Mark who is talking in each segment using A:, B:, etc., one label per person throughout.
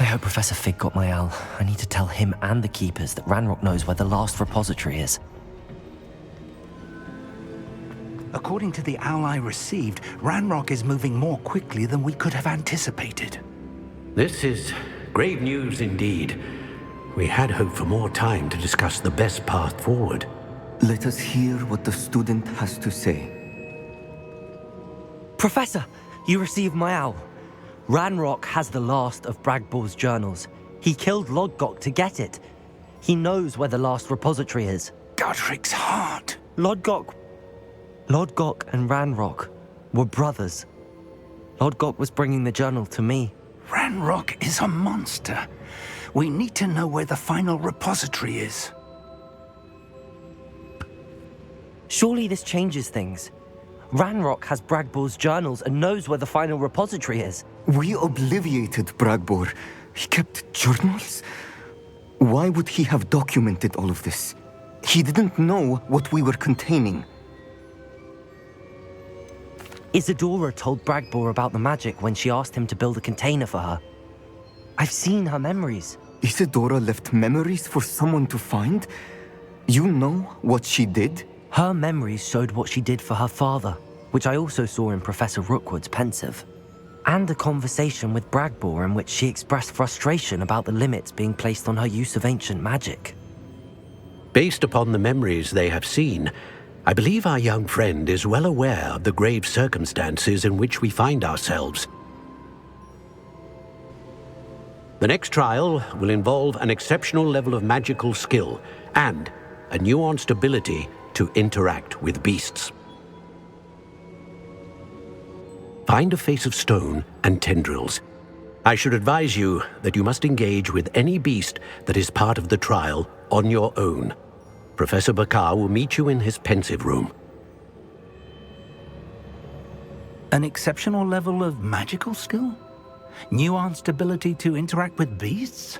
A: hope Professor Fig got my owl. I need to tell him and the Keepers that Ranrock knows where the last repository is.
B: According to the owl I received, Ranrock is moving more quickly than we could have anticipated.
C: This is grave news indeed. We had hoped for more time to discuss the best path forward.
D: Let us hear what the student has to say.
A: Professor, you received my owl. Ranrock has the last of Bragbor's journals. He killed Lodgok to get it. He knows where the last repository is.
B: Godric's heart.
A: Lodgok and Ranrock were brothers. Lodgok was bringing the journal to me.
B: Ranrock is a monster. We need to know where the final repository is.
A: Surely this changes things. Ranrock has Bragbor's journals and knows where the final repository is.
D: We obliviated Bragbor. He kept journals? Why would he have documented all of this? He didn't know what we were containing.
A: Isadora told Bragbor about the magic when she asked him to build a container for her. I've seen her memories.
D: Isadora left memories for someone to find? You know what she did?
A: Her memories showed what she did for her father, which I also saw in Professor Rookwood's pensive. And a conversation with Bragbor in which she expressed frustration about the limits being placed on her use of ancient magic.
C: Based upon the memories they have seen, I believe our young friend is well aware of the grave circumstances in which we find ourselves. The next trial will involve an exceptional level of magical skill and a nuanced ability to interact with beasts. Find a face of stone and tendrils. I should advise you that you must engage with any beast that is part of the trial on your own. Professor Bakar will meet you in his pensive room.
B: An exceptional level of magical skill? Nuanced ability to interact with beasts?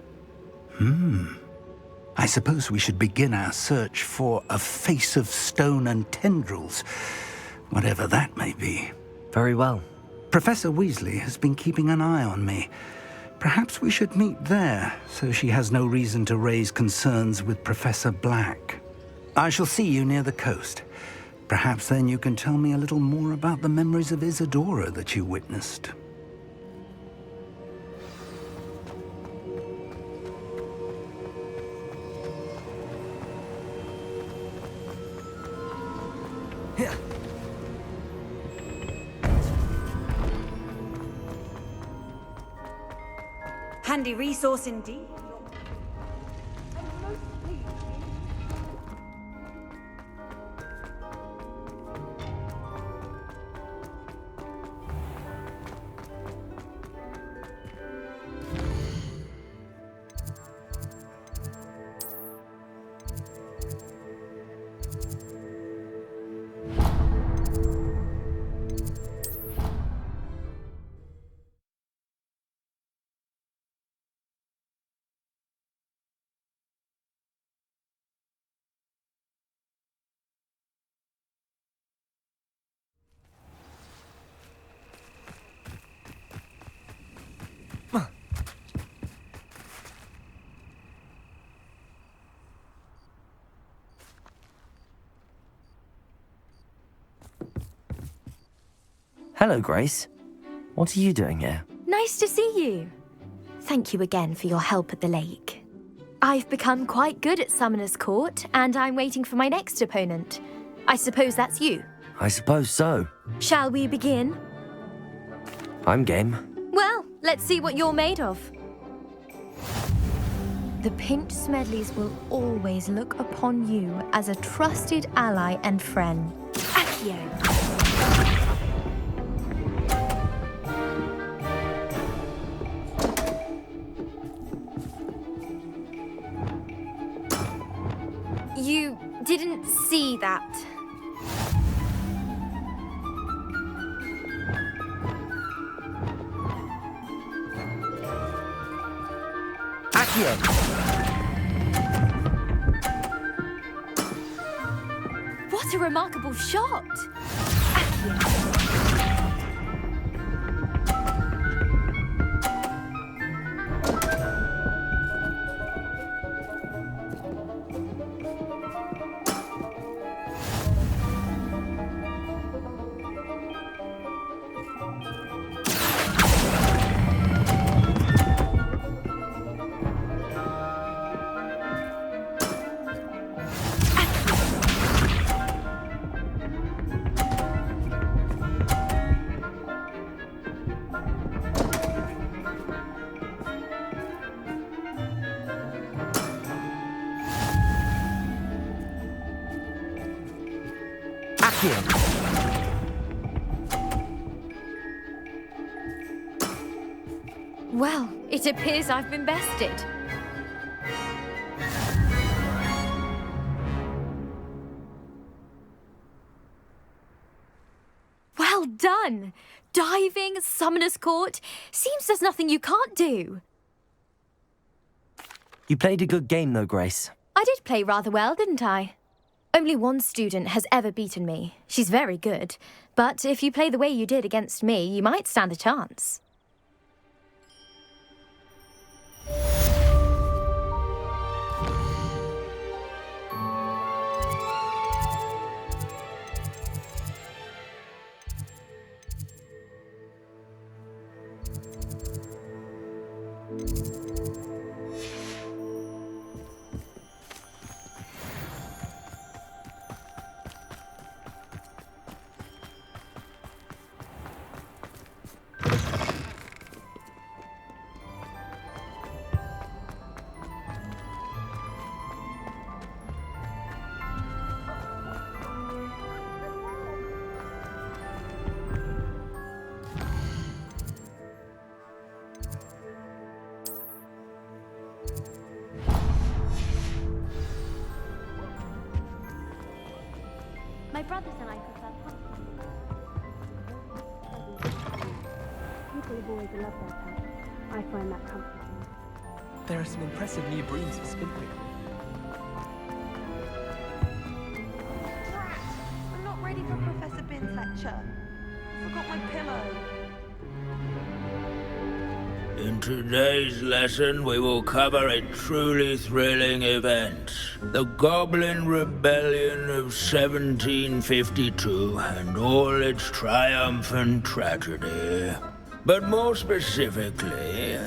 B: I suppose we should begin our search for a face of stone and tendrils, whatever that may be.
A: Very well.
B: Professor Weasley has been keeping an eye on me. Perhaps we should meet there, so she has no reason to raise concerns with Professor Black. I shall see you near the coast. Perhaps then you can tell me a little more about the memories of Isadora that you witnessed.
E: Handy resource indeed.
A: Hello, Grace. What are you doing here?
F: Nice to see you. Thank you again for your help at the lake. I've become quite good at Summoner's Court, and I'm waiting for my next opponent. I suppose that's you.
A: I suppose so.
F: Shall we begin?
A: I'm game.
F: Well, let's see what you're made of. The Pinch Smedleys will always look upon you as a trusted ally and friend. Accio. You didn't see that.
A: Accio!
F: What a remarkable shot! Accio. Well, it appears I've been bested. Well done! Diving, Summoner's Court. Seems there's nothing you can't do.
A: You played a good game, though, Grace.
F: I did play rather well, didn't I? Only one student has ever beaten me. She's very good. But if you play the way you did against me, you might stand a chance. My brothers and I prefer pumpkin.
E: People have always loved their pets. I find that comforting.
G: There are some impressive new brooms at Spindwick.
H: Drat! I'm not ready for Professor Bin's lecture. Forgot my pillow.
I: In today's lesson, we will cover a truly thrilling event. The Goblin Rebellion of 1752 and all its triumphant tragedy. But more specifically,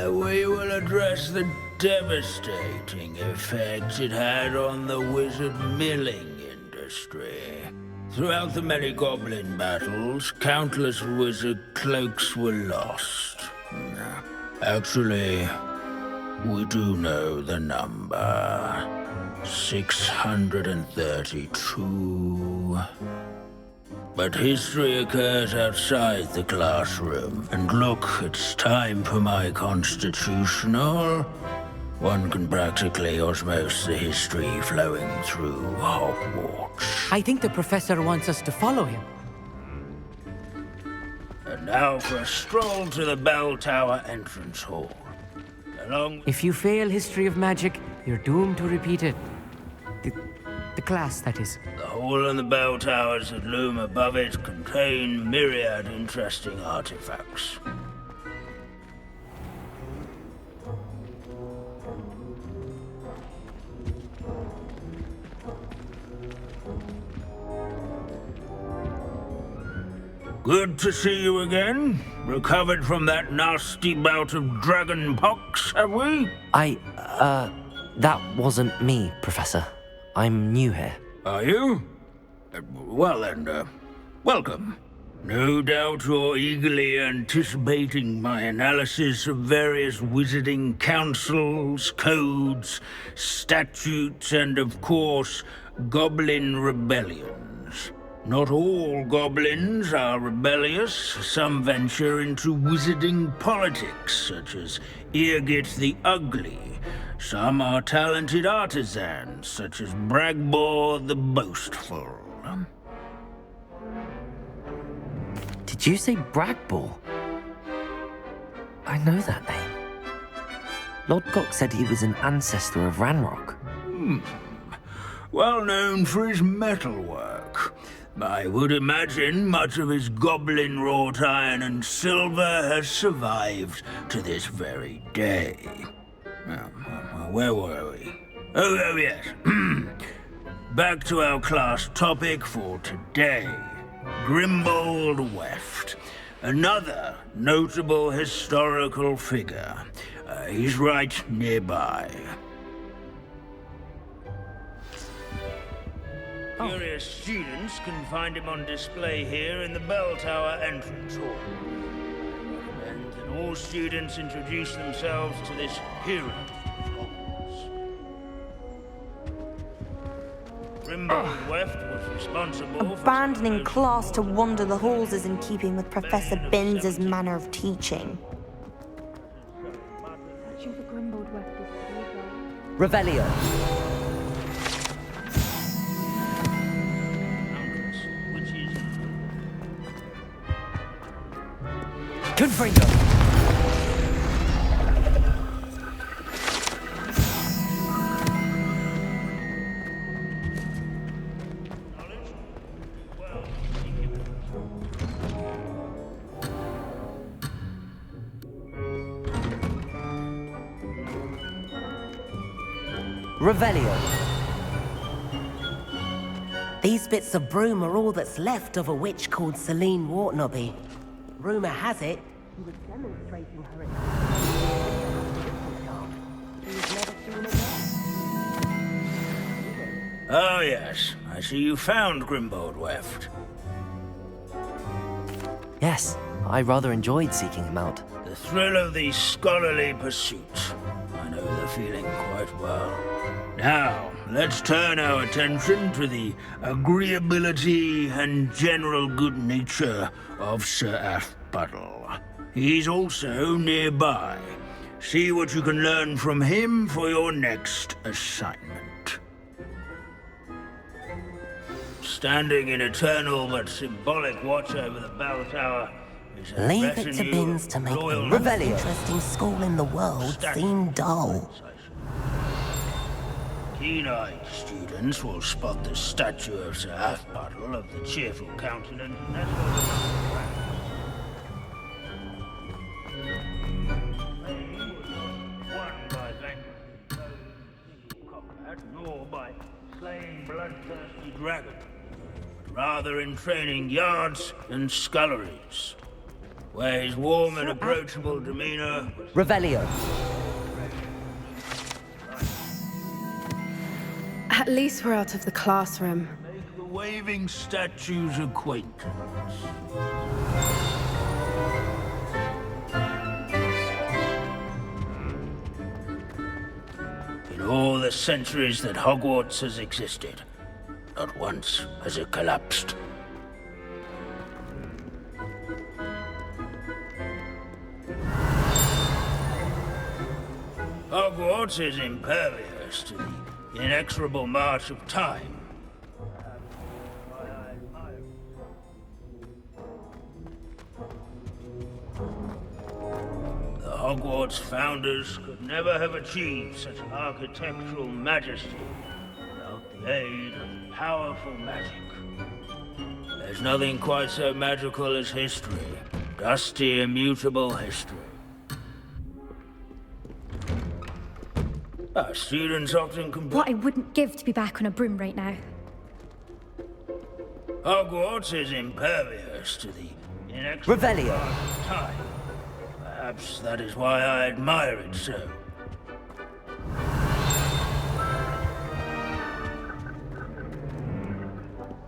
I: we will address the devastating effects it had on the wizard milling industry. Throughout the many goblin battles, countless wizard cloaks were lost. Actually, we do know the number. 632. But history occurs outside the classroom. And look, it's time for my constitutional. One can practically osmose the history flowing through Hogwarts.
G: I think the professor wants us to follow him.
I: And now for a stroll to the bell tower entrance hall. Along
G: If you fail history of magic, you're doomed to repeat it. The class, that is.
I: the hall and the bell towers that loom above it contain myriad interesting artifacts. Good to see you again. Recovered from that nasty bout of dragon pox, have we?
A: That wasn't me, Professor. I'm new here.
I: Are you? Well then, welcome. No doubt you're eagerly anticipating my analysis of various wizarding councils, codes, statutes, and of course, goblin rebellions. Not all goblins are rebellious. Some venture into wizarding politics, such as Irgit the Ugly. Some are talented artisans, such as Bragbor the Boastful.
A: Did you say Bragbor? I know that name. Lodgok said he was an ancestor of Ranrock.
I: Well known for his metalwork. I would imagine much of his goblin wrought iron and silver has survived to this very day. Where were we? Oh yes. Back to our class topic for today. Grimbold Weft. Another notable historical figure. He's right nearby. Curious students can find him on display here in the bell tower entrance hall. I recommend that all students introduce themselves to this hero. Grimbold Weft was responsible for
H: Abandoning class to wander the halls is in keeping with Professor Binns' manner of teaching.
A: Revelio. Confringo. Revelio.
J: These bits of broom are all that's left of a witch called Celine Wartnobby. Rumour has it she was demonstrating her She was never seen again.
I: Oh yes, I see you found Grimbold Weft.
A: Yes, I rather enjoyed seeking him out.
I: The thrill of the scholarly pursuit. I know the feeling quite well. Now, let's turn our attention to the agreeability and general good nature of Sir Athpuddle. He's also nearby. See what you can learn from him for your next assignment. Standing in eternal but symbolic watch over the bell tower is a
J: Leave it to
I: retinue
J: Binns
I: of
J: to make the
I: loyal
J: most
A: Revelio.
J: interesting school in the world seem dull.
I: Keen-eyed students will spot the statue of Sir Athpuddle of the cheerful countenance nestled among the ranks. They was not won by vanquishing foes in single combat, nor by slaying bloodthirsty dragons, but rather in training yards and sculleries, where his warm and approachable demeanor was
A: Revelio.
E: At least we're out of the classroom.
I: make the waving statue's acquaintance. In all the centuries that Hogwarts has existed, not once has it collapsed. Hogwarts is impervious to the inexorable march of time. The Hogwarts founders could never have achieved such architectural majesty without the aid of powerful magic. There's nothing quite so magical as history. Dusty, immutable history. Our students often complain.
F: What I wouldn't give to be back on a broom right now.
I: Hogwarts is impervious to the inexorable
A: Revelio.
I: march of time. Perhaps that is why I admire it so.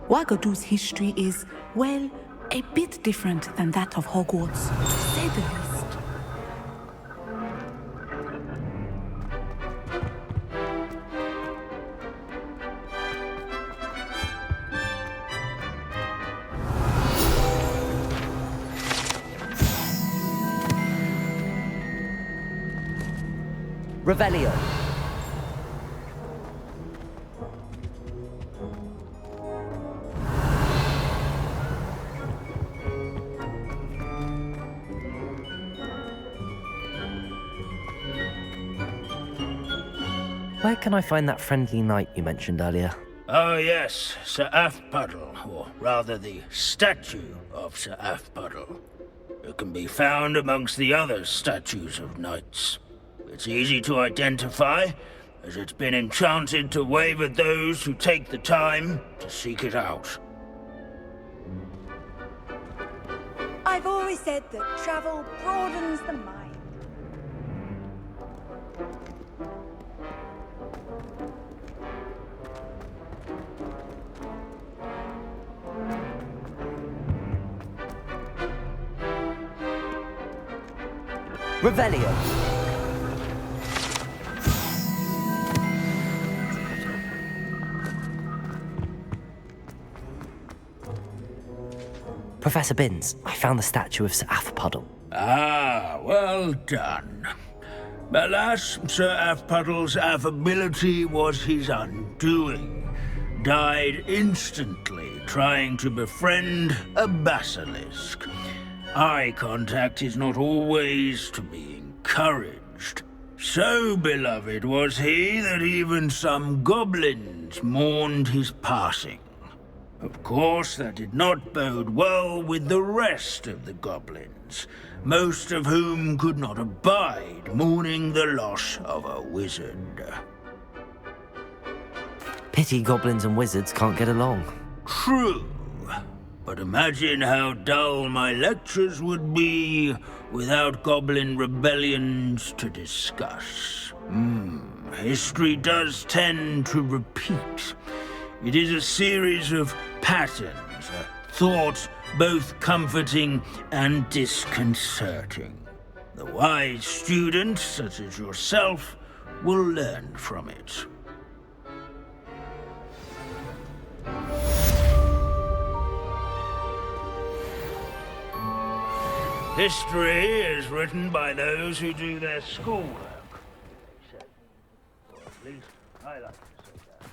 K: Wagadu's history is, well, a bit different than that of Hogwarts, to say the least.
A: Revelio. Where can I find that friendly knight you mentioned earlier?
I: Oh yes, Sir Athpuddle, or rather the statue of Sir Athpuddle. It can be found amongst the other statues of knights. It's easy to identify, as it's been enchanted to wave at those who take the time to seek it out.
H: I've always said that travel broadens the mind.
A: Revelio. Professor Binns, I found the statue of Sir Athpuddle.
I: Ah, well done. Alas, Sir Afpuddle's affability was his undoing. Died instantly trying to befriend a basilisk. Eye contact is not always to be encouraged. So beloved was he that even some goblins mourned his passing. Of course, that did not bode well with the rest of the goblins, most of whom could not abide mourning the loss of a wizard.
A: Pity goblins and wizards can't get along.
I: True. But imagine how dull my lectures would be without goblin rebellions to discuss. History does tend to repeat. It is a series of patterns, a thought both comforting and disconcerting. The wise student, such as yourself, will learn from it. History is written by those who do their schoolwork. Or at least, I like to say that.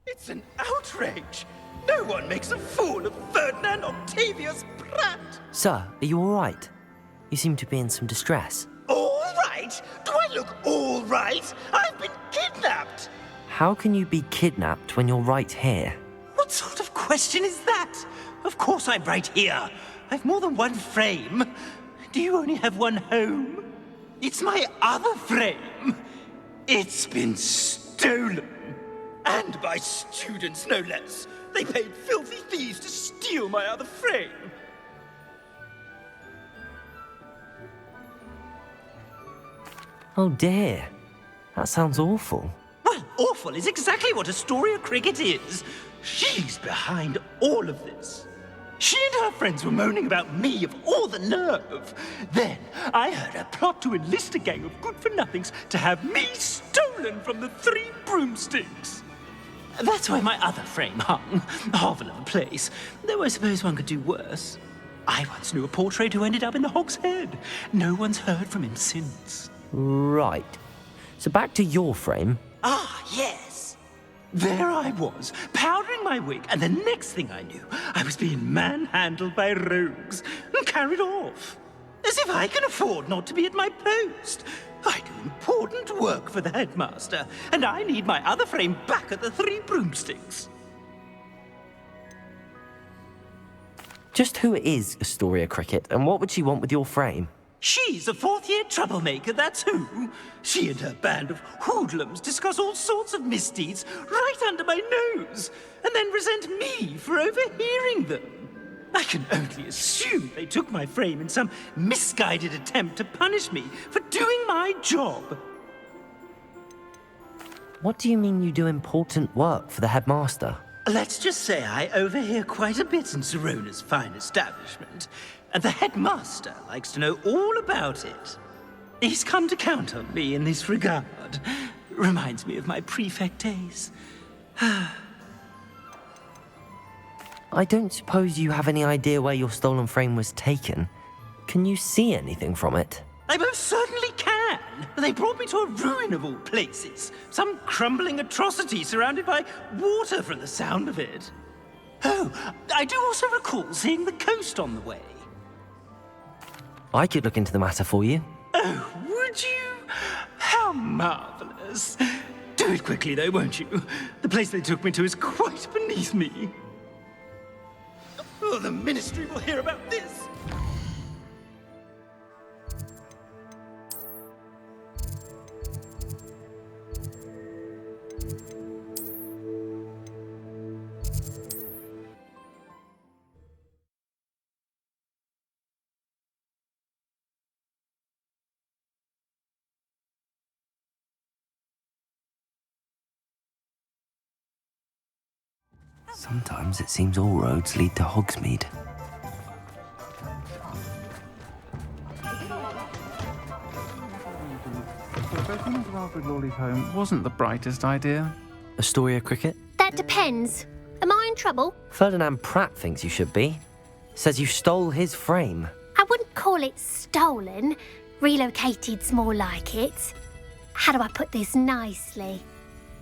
L: It's an outrage! No one makes a fool of Ferdinand Octavius Pratt!
A: Sir, are you all right? You seem to be in some distress.
L: All right? Do I look all right? I've been kidnapped!
A: How can you be kidnapped when you're right here?
L: What sort of question is that? Of course I'm right here. I've more than one frame. Do you only have one home? It's my other frame. It's been stolen. And by students, no less. They paid filthy thieves to steal my other frame.
A: Oh dear. That sounds awful.
L: Well, awful is exactly what Astoria Cricket is. She's behind all of this. She and her friends were moaning about me, of all the nerve. Then I heard her plot to enlist a gang of good-for-nothings to have me stolen from the Three Broomsticks. That's where my other frame hung. Hovel of a place. Though I suppose one could do worse. I once knew a portrait who ended up in the Hog's Head. No one's heard from him since.
A: Right. So back to your frame.
L: Ah, yes. There I was, powdering my wig, and the next thing I knew, I was being manhandled by rogues and carried off. As if I can afford not to be at my post. I do important work for the headmaster, and I need my other frame back at the Three Broomsticks.
A: Just who is Astoria Cricket, and what would she want with your frame?
L: She's a fourth-year troublemaker, that's who. She and her band of hoodlums discuss all sorts of misdeeds right under my nose, and then resent me for overhearing them. I can only assume they took my frame in some misguided attempt to punish me for doing my job.
A: What do you mean you do important work for the headmaster?
L: Let's just say I overhear quite a bit in Sirona's fine establishment, and the headmaster likes to know all about it. He's come to count on me in this regard. Reminds me of my prefect days.
A: I don't suppose you have any idea where your stolen frame was taken. Can you see anything from it?
L: I most certainly can. They brought me to a ruin of all places. Some crumbling atrocity surrounded by water from the sound of it. Oh, I do also recall seeing the coast on the way.
A: I could look into the matter for you.
L: Oh, would you? How marvelous. Do it quickly, though, won't you? The place they took me to is quite beneath me. Oh, the Ministry will hear about this.
A: Sometimes it seems all roads lead to Hogsmeade.
M: Opening Alfred Lawley's home wasn't the brightest idea.
A: Astoria Cricket?
N: That depends. Am I in trouble?
A: Ferdinand Pratt thinks you should be. Says you stole his frame.
N: I wouldn't call it stolen. Relocated's more like it. How do I put this nicely?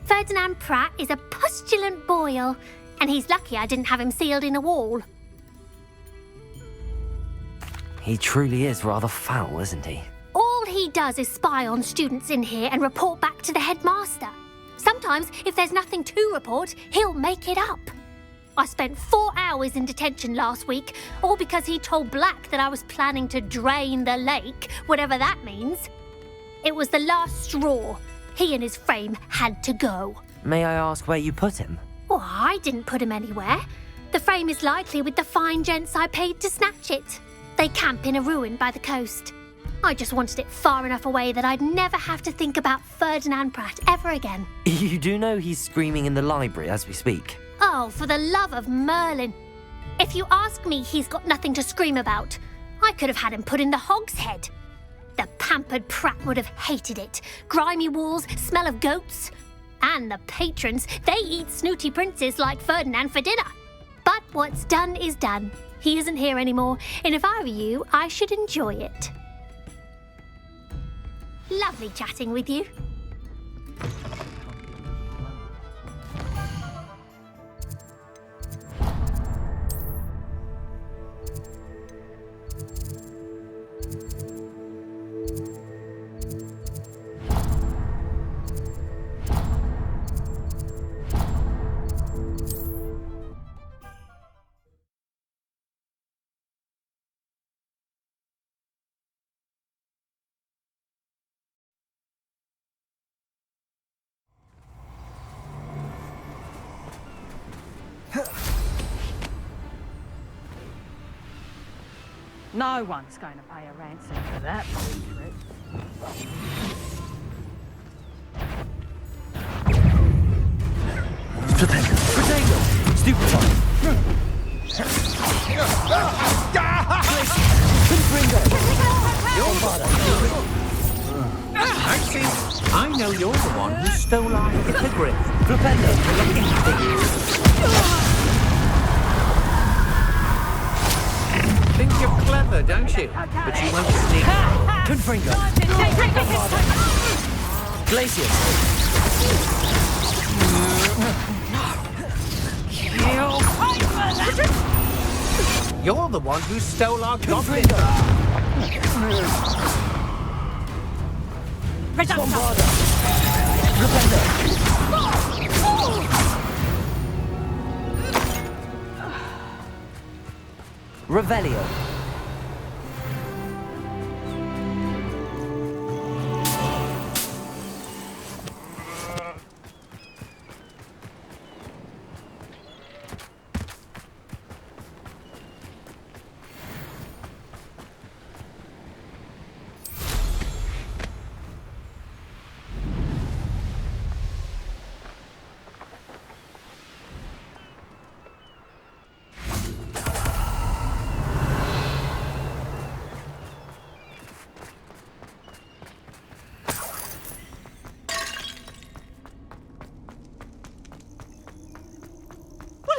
N: Ferdinand Pratt is a postulant boil, and he's lucky I didn't have him sealed in a wall.
A: He truly is rather foul, isn't he?
N: All he does is spy on students in here and report back to the headmaster. Sometimes, if there's nothing to report, he'll make it up. I spent 4 hours in detention last week, all because he told Black that I was planning to drain the lake, whatever that means. It was the last straw. He and his frame had to go.
A: May I ask where you put him?
N: Oh, I didn't put him anywhere. The frame is likely with the fine gents I paid to snatch it. They camp in a ruin by the coast. I just wanted it far enough away that I'd never have to think about Ferdinand Pratt ever again.
A: You do know he's screaming in the library as we speak.
N: Oh, for the love of Merlin. If you ask me, he's got nothing to scream about. I could have had him put in the Hogshead. The pampered Pratt would have hated it. Grimy walls, smell of goats. And the patrons, they eat snooty princes like Ferdinand for dinner. But what's done is done. He isn't here anymore, and if I were you, I should enjoy it. Lovely chatting with you.
O: No one's going to pay a ransom for that secret.
A: Potato! Stupefy!
C: Maxie, I know you're the one who stole our hippogriff.
A: Flipendo!
C: Think you're clever, don't you? But you won't sneak.
A: Confringo! Glacius!
C: You're the one who stole our goblin.
A: Bombarda! Flipendo! Revelio.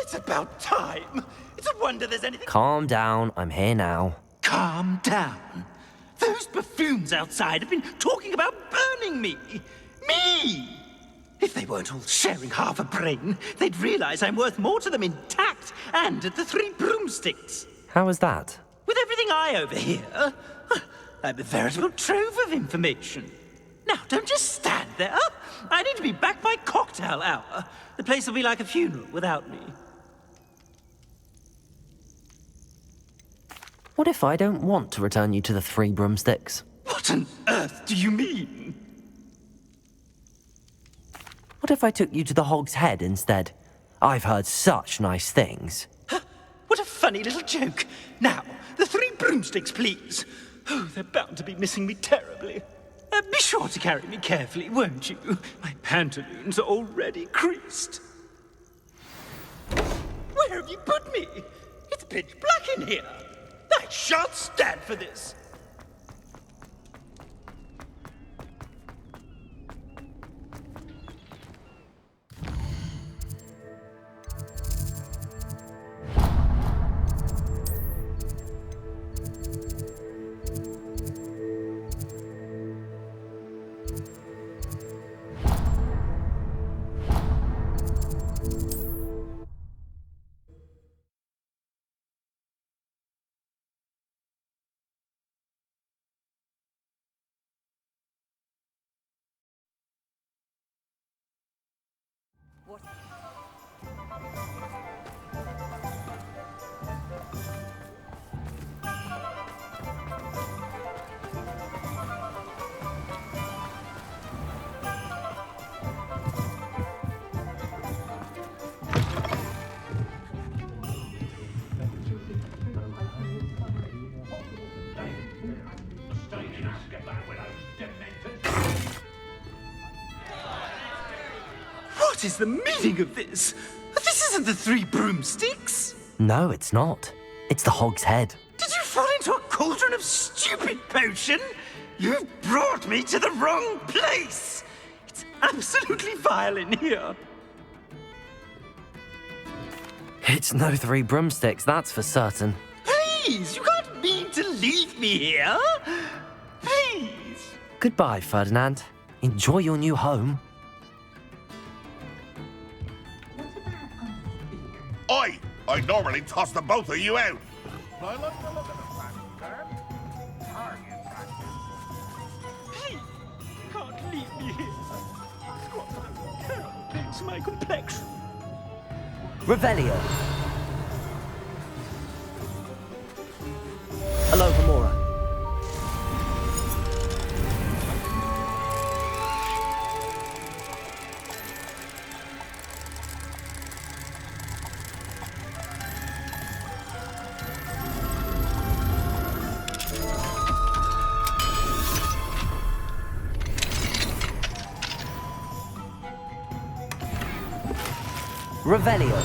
L: It's about time. It's a wonder there's anything...
A: Calm down, I'm here now.
L: Calm down. Those buffoons outside have been talking about burning me. Me! If they weren't all sharing half a brain, they'd realize I'm worth more to them intact and at the 3 broomsticks.
A: How was that?
L: With everything I overhear, I'm a veritable trove of information. Now, don't just stand there. I need to be back by cocktail hour. The place will be like a funeral without me.
A: What if I don't want to return you to the 3 broomsticks?
L: What on earth do you mean?
A: What if I took you to the Hog's Head instead? I've heard such nice things.
L: What a funny little joke. Now, the 3 broomsticks, please. Oh, they're bound to be missing me terribly. Be sure to carry me carefully, won't you? My pantaloons are already creased. Where have you put me? It's pitch black in here. I shan't stand for this. What is the meaning of this? This isn't the Three Broomsticks!
A: No, it's not. It's the Hog's Head.
L: Did you fall into a cauldron of stupid potion? You've brought me to the wrong place! It's absolutely vile in here.
A: It's no Three Broomsticks, that's for certain.
L: Please, you can't mean to leave me here! Please!
A: Goodbye, Ferdinand. Enjoy your new home.
P: Oi! I normally toss the both of you out.
L: Please, you can't leave me here. What I cannot fix my complexion.
A: Revelio. Hello, Gamora. Revelio.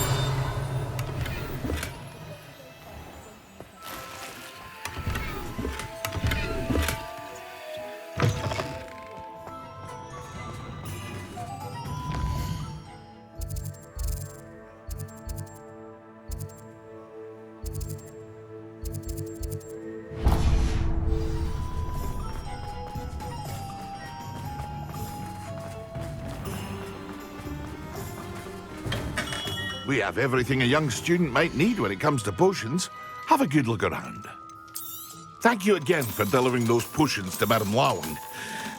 P: We have everything a young student might need when it comes to potions. Have a good look around. Thank you again for delivering those potions to Madame Lawing.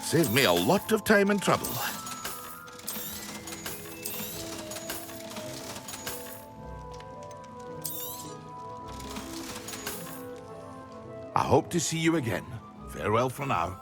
P: Saved me a lot of time and trouble. I hope to see you again. Farewell for now.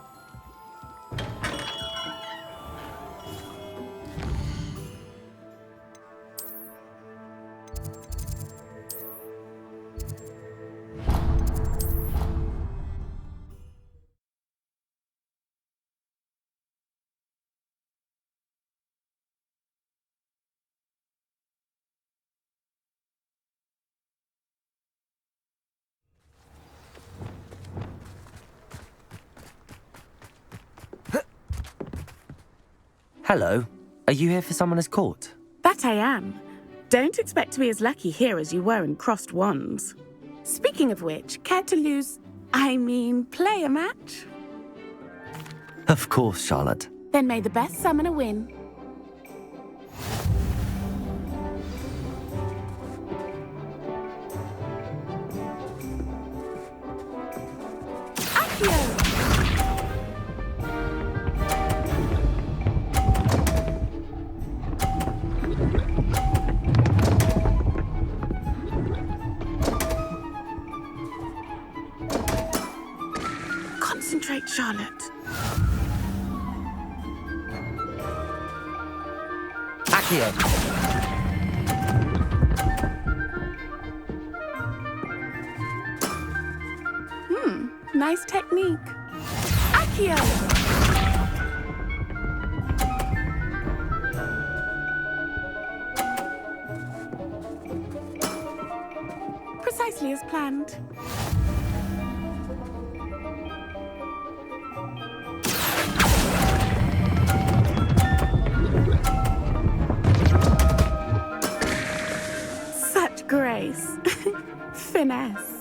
A: Hello. Are you here for Summoner's Court?
K: That I am. Don't expect to be as lucky here as you were in Crossed Wands. Speaking of which, care to play a match?
A: Of course, Charlotte.
K: Then may the best summoner win. Accio! Concentrate, Charlotte.
A: Accio.
K: Nice technique. Accio! as planned. Such grace. Finesse.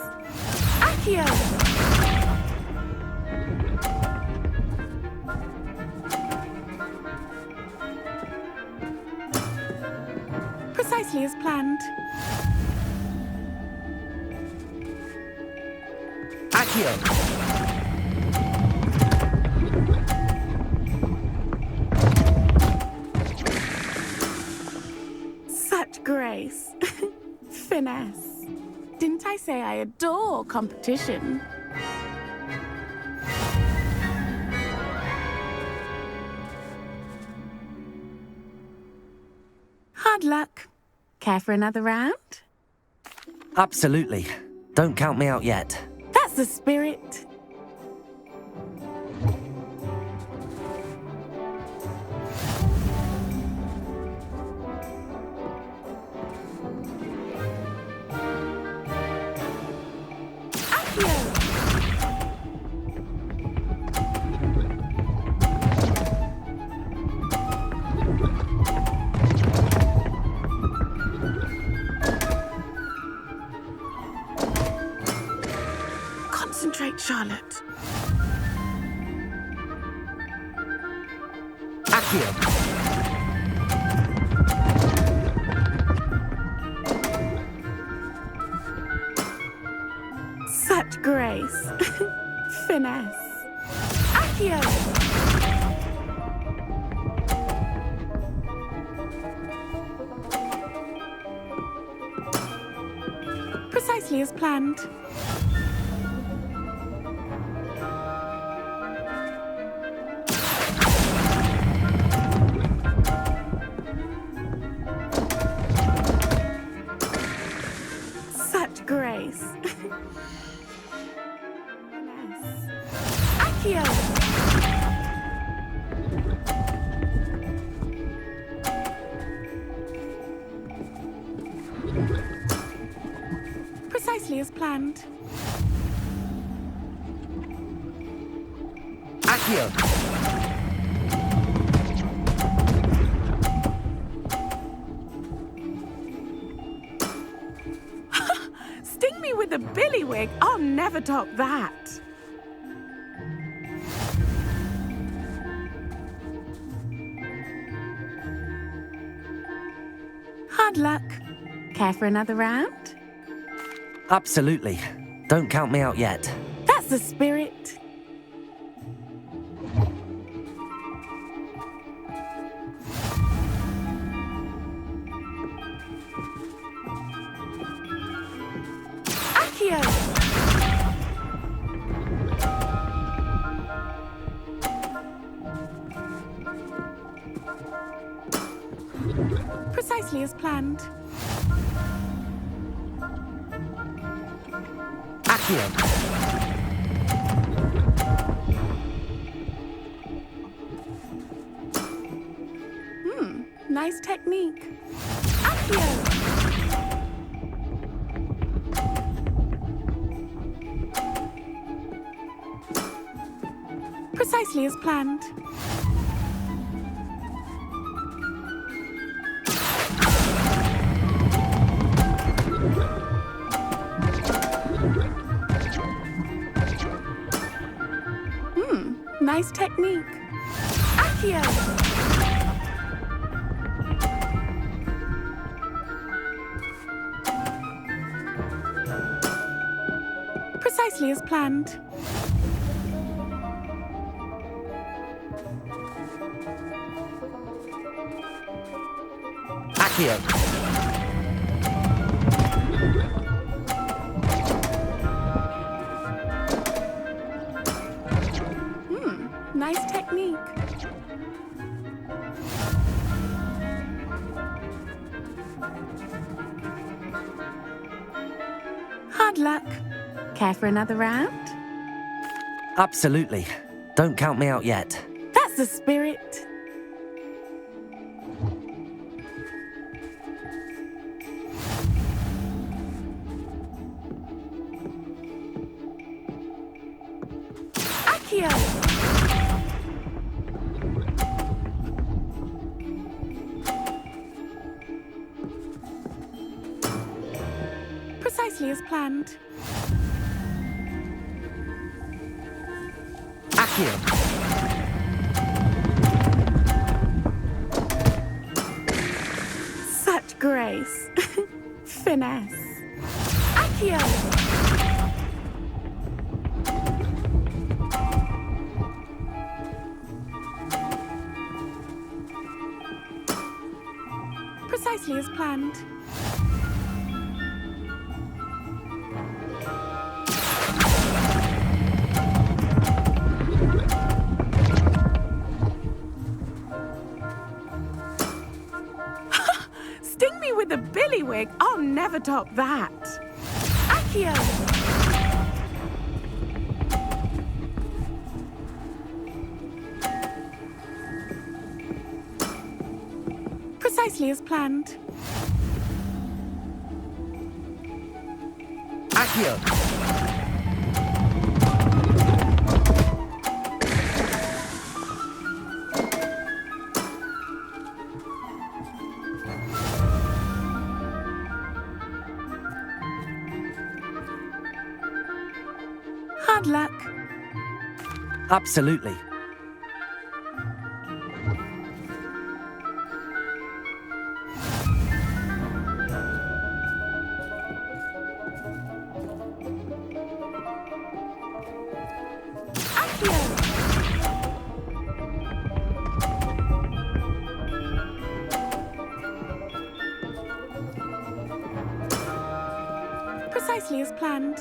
K: Accio! Precisely as planned.
A: Accio!
K: Such grace. Finesse. Didn't I say I adore competition? Hard luck. Care for another round?
A: Absolutely. Don't count me out yet.
K: That's the spirit. Concentrate, Charlotte.
A: Accio!
K: Such grace. Finesse. Accio! Precisely as planned. Such grace. Finesse. Accio! Precisely as planned.
A: Accio!
K: Sting me with a billywig. I'll never top that. Hard luck. Care for another round?
A: Absolutely. Don't count me out yet.
K: That's the spirit. Accio! Precisely as planned.
A: Accio!
K: Nice technique. Accio! Precisely as planned. Nice technique. Accio! Precisely as planned.
A: Accio!
K: Nice technique. Hard luck. Care for another round?
A: Absolutely. Don't count me out yet.
K: That's the spirit. Accio! Precisely as planned.
A: Accio!
K: Such grace. Finesse. Accio! Precisely as planned. Sting me with a billywig. I'll never top that. Accio! Precisely as planned.
A: Accio!
K: Hard luck.
A: Absolutely.
K: Precisely as planned.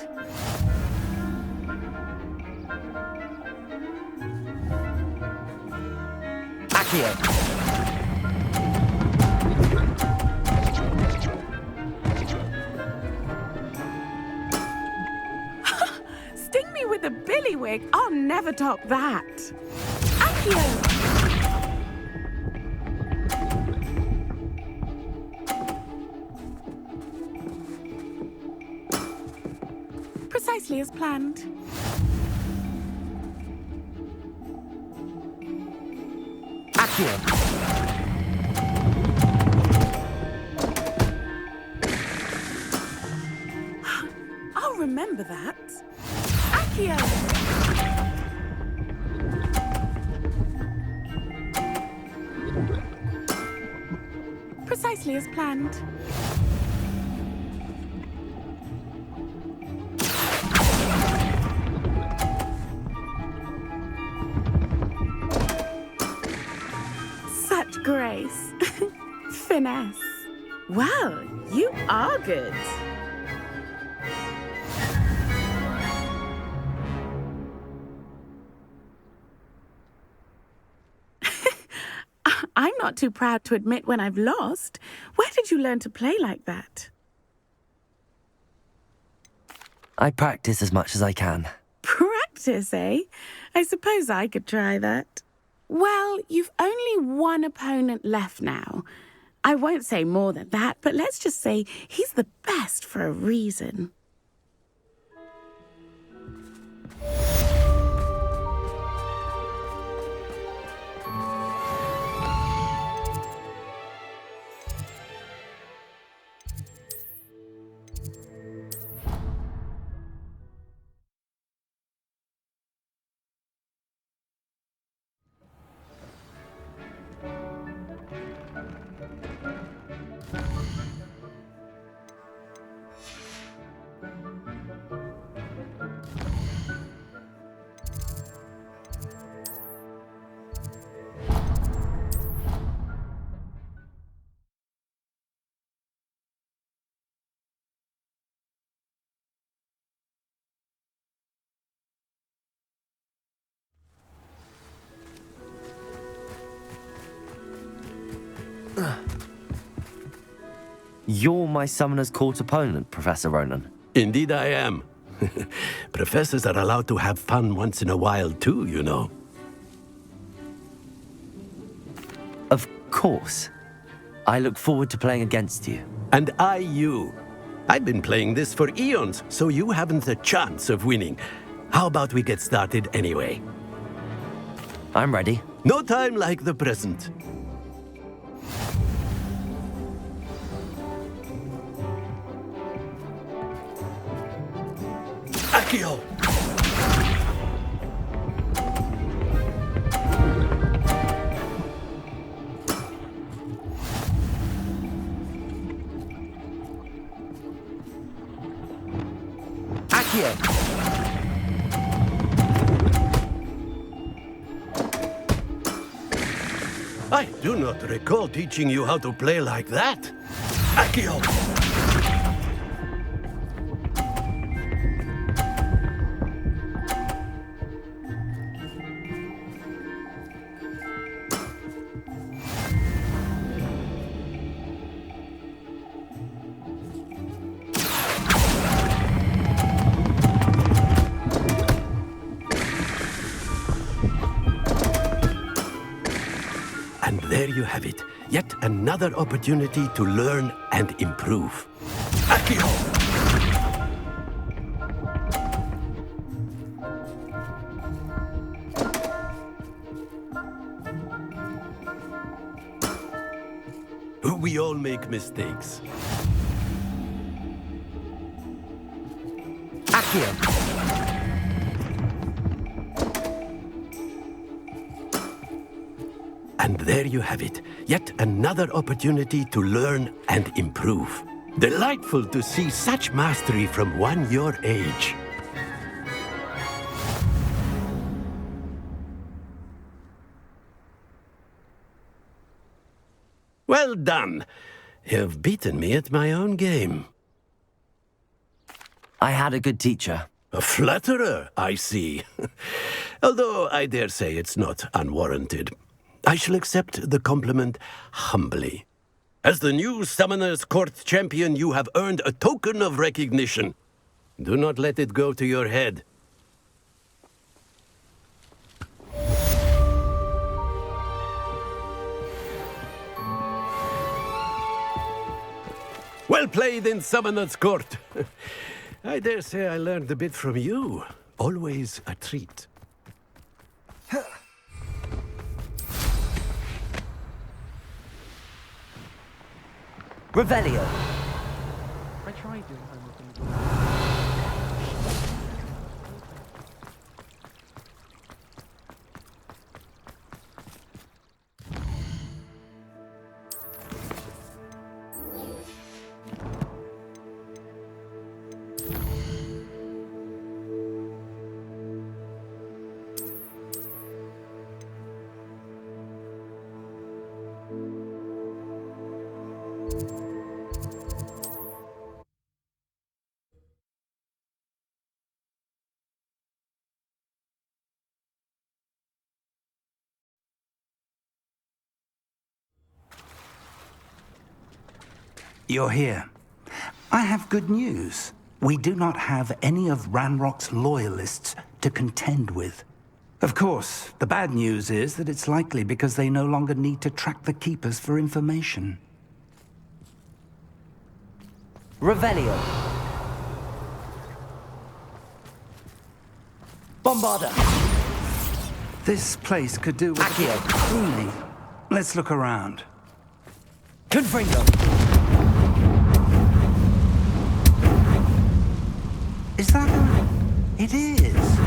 A: Accio!
K: Sting me with a billywig. I'll never top that. Accio! Precisely as planned.
A: Accio!
K: I'll remember that. Accio! Precisely as planned. Such grace. Finesse. Well, you are good. I'm not too proud to admit when I've lost. Where did you learn to play like that?
A: I practice as much as I can.
K: Practice, eh? I suppose I could try that. Well, you've only one opponent left now. I won't say more than that, but let's just say he's the best for a reason.
A: You're my Summoner's Court opponent, Professor Ronan.
C: Indeed I am. Professors are allowed to have fun once in a while too, you know.
A: Of course. I look forward to playing against you.
C: And I you. I've been playing this for eons, so you haven't a chance of winning. How about we get started anyway?
A: I'm ready.
C: No time like the present. Accio!
A: Accio!
C: I do not recall teaching you how to play like that. Accio! And there you have it. Yet another opportunity to learn and improve. Accio! We all make mistakes.
A: Accio!
C: And there you have it. Yet another opportunity to learn and improve. Delightful to see such mastery from one your age. Well done. You've beaten me at my own game.
A: I had a good teacher.
C: A flatterer, I see. Although I dare say it's not unwarranted. I shall accept the compliment humbly. As the new Summoner's Court champion, you have earned a token of recognition. Do not let it go to your head. Well played in Summoner's Court. I dare say I learned a bit from you. Always a treat.
A: Revelio.
M: I tried doing homework on the
B: You're here. I have good news. We do not have any of Ranrock's loyalists to contend with. Of course, the bad news is that it's likely because they no longer need to track the Keepers for information.
A: Revelio. Bombarda.
B: This place could do with
A: Accio.
B: pruning. Let's look around.
A: Confringo.
B: Is that a... It is.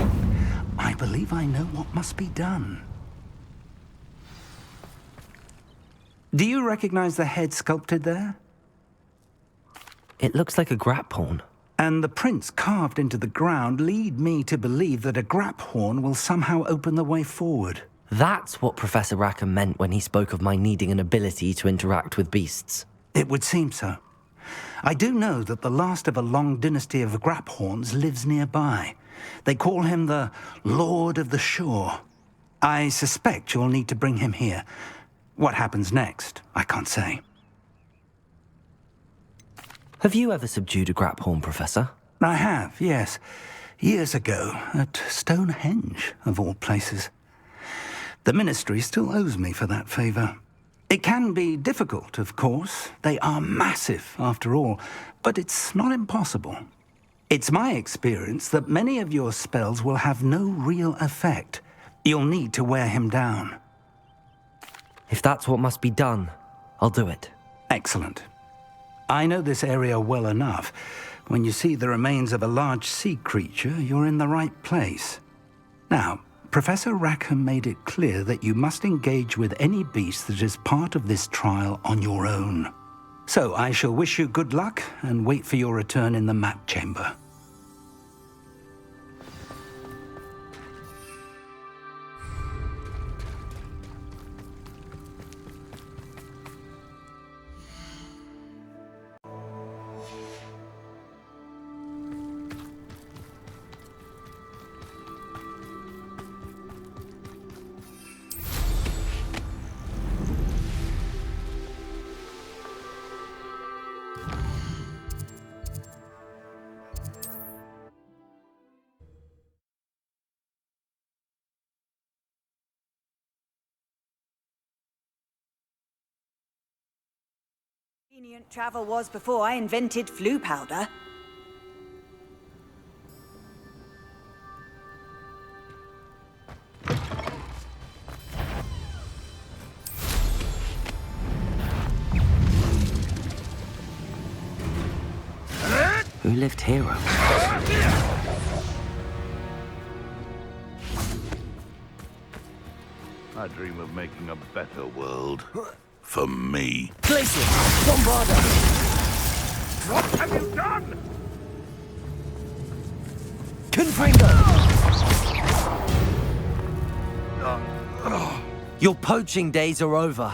B: I believe I know what must be done. Do you recognize the head sculpted there?
A: It looks like a grap horn.
B: And the prints carved into the ground lead me to believe that a grap horn will somehow open the way forward.
A: That's what Professor Rackham meant when he spoke of my needing an ability to interact with beasts.
B: It would seem so. I do know that the last of a long dynasty of grap horns lives nearby. They call him the Lord of the Shore. I suspect you'll need to bring him here. What happens next, I can't say.
A: Have you ever subdued a grap horn, Professor?
B: I have, yes. Years ago, at Stonehenge, of all places. The Ministry still owes me for that favor. It can be difficult, of course. They are massive, after all, but it's not impossible. It's my experience that many of your spells will have no real effect, You'll need to wear him down.
A: If that's what must be done, I'll do it.
B: Excellent. I know this area well enough. When you see the remains of a large sea creature, you're in the right place. Now, Professor Rackham made it clear that you must engage with any beast that is part of this trial on your own. So I shall wish you good luck and wait for your return in the map chamber.
Q: Convenient travel was before I invented flu powder.
A: Who lived here?
P: I dream of making a better world. For me.
A: Glacier! Bombarder!
P: What have you done?
A: Confringo! Your poaching days are over.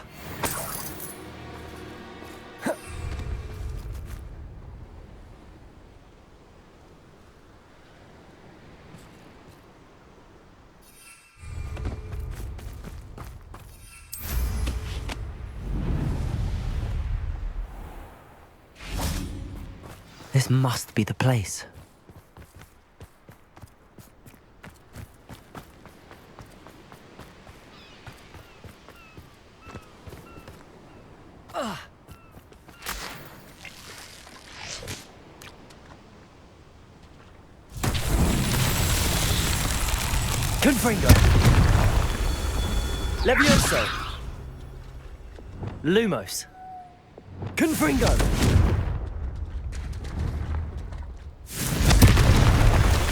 A: This must be the place. Confringo! Levioso! Lumos! Confringo!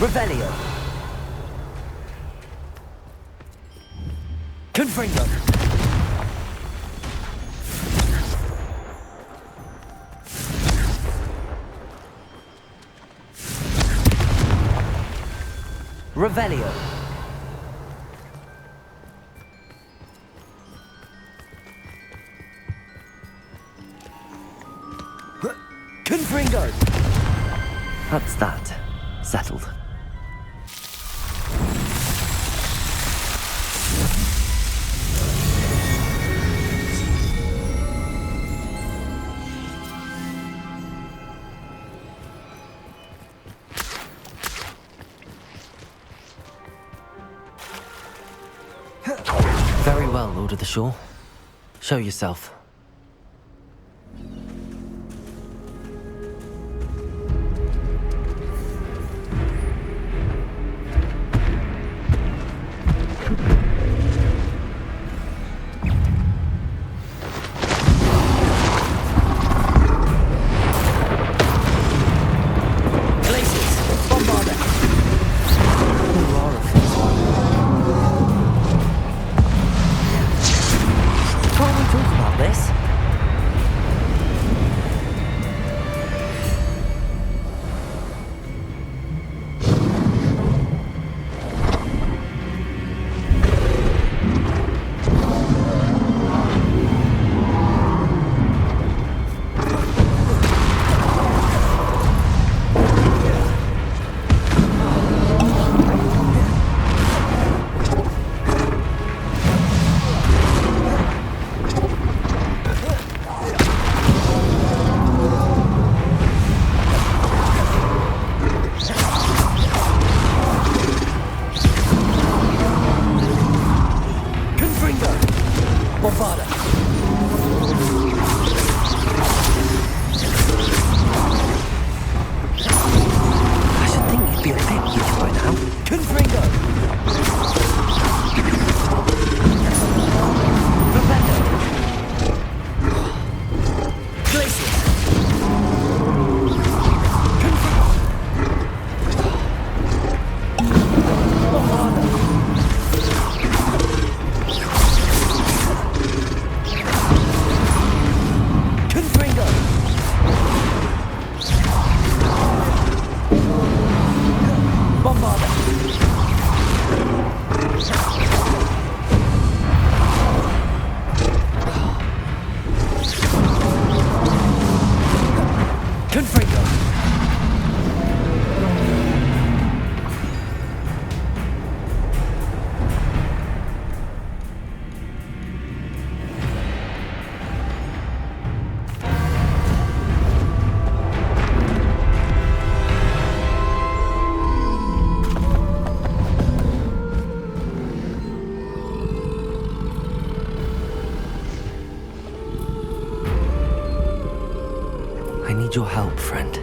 A: Revelio! Confringo! Revelio! Confringo! That's that. Settled. Very well, Lord of the Shore. Show yourself. need your help, friend.